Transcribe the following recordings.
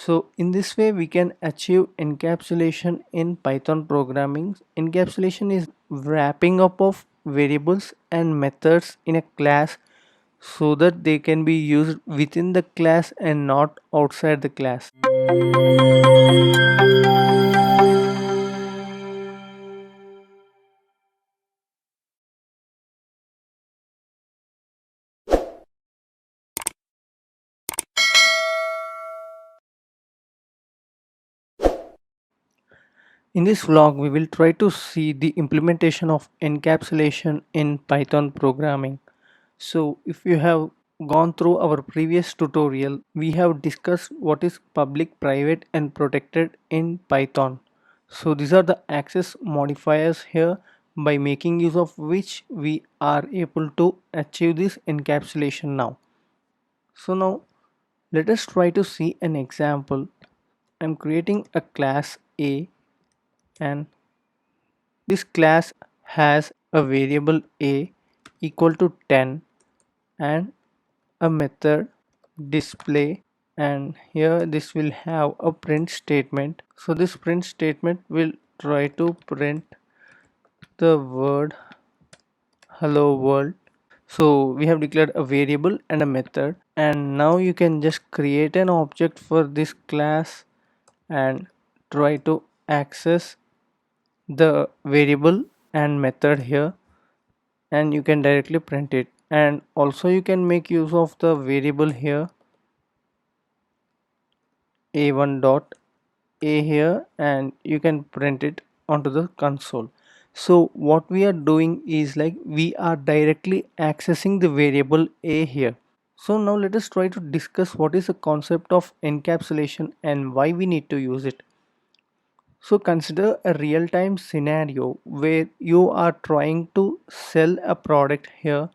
So in this way we can achieve encapsulation in Python programming. Encapsulation is wrapping up of variables and methods in a class so that they can be used within the class and not outside the class. In this vlog, we will try to see the implementation of encapsulation in Python programming. So if you have gone through our previous tutorial, we have discussed what is public, private and protected in Python. So these are the access modifiers here by making use of which we are able to achieve this encapsulation now. So now let us try to see an example. I'm creating a class A and this class has a variable a equal to 10 and a method display, and here this will have a print statement. So this print statement will try to print the word hello world. So we have declared a variable and a method, and now you can just create an object for this class and try to access the variable and method here, and you can directly print it. And also you can make use of the variable here a1 dot a here, and you can print it onto the console. So what we are doing is like we are directly accessing the variable a here. So now let us try to discuss what is the concept of encapsulation and why we need to use it. So consider a real-time scenario where you are trying to sell a product here,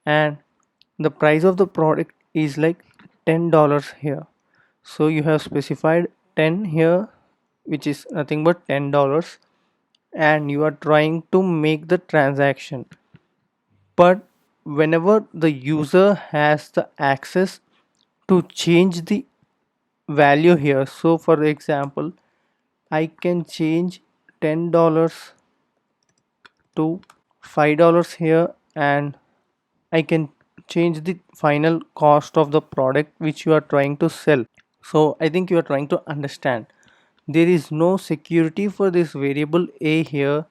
and the price of the product is like $10 here. So you have specified 10 here, which is nothing but $10, and you are trying to make the transaction. But whenever the user has the access to change the value here, so for example I can change $10 to $5 here, and I can change the final cost of the product which you are trying to sell. So I think you are trying to understand. There is no security for this variable a here.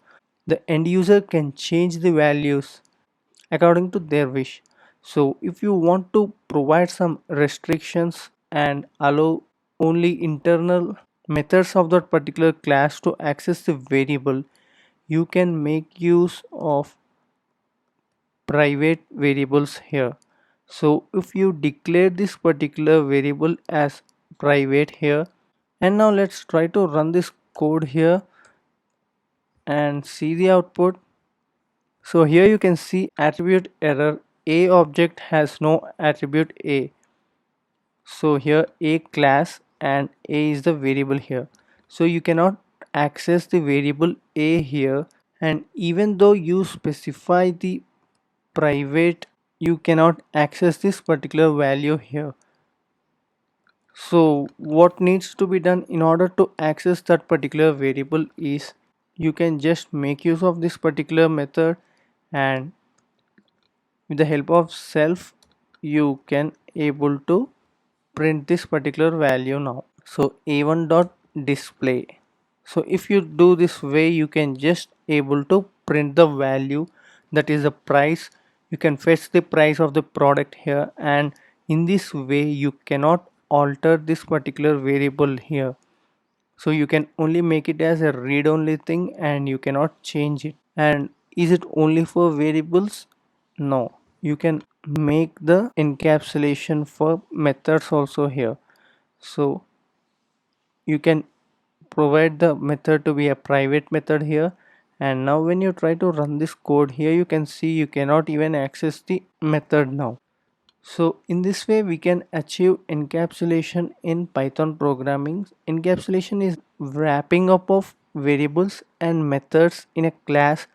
The end user can change the values according to their wish. So if you want to provide some restrictions and allow only internal methods of that particular class to access the variable, you can make use of private variables here. So if you declare this particular variable as private here, and now let's try to run this code here and see the output. So here you can see attribute error, a object has no attribute a. So here a class and a is the variable here, so you cannot access the variable a here. And even though you specify the private, you cannot access this particular value here. So what needs to be done in order to access that particular variable is you can just make use of this particular method, and with the help of self you can able to print this particular value now. So a1 dot display. So if you do this way, you can just able to print the value, that is the price. You can fetch the price of the product here, and in this way you cannot alter this particular variable here. So you can only make it as a read only thing and you cannot change it. And is it only for variables? No, you can make the encapsulation for methods also here. So you can provide the method to be a private method here, and now when you try to run this code here, you can see you cannot even access the method now. So in this way we can achieve encapsulation in Python programming. Encapsulation is wrapping up of variables and methods in a class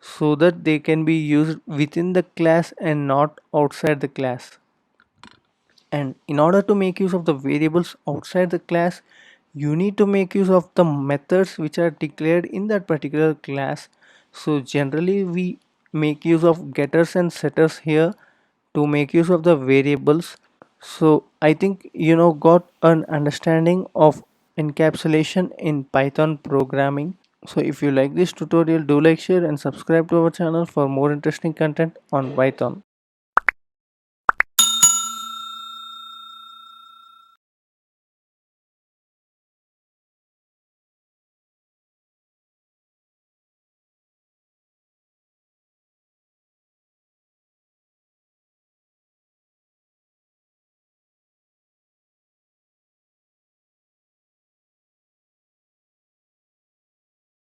so that they can be used within the class and not outside the class. And in order to make use of the variables outside the class, you need to make use of the methods which are declared in that particular class. So generally we make use of getters and setters here to make use of the variables. So I think got an understanding of encapsulation in Python programming. So if you like this tutorial, do like, share and subscribe to our channel for more interesting content on Python.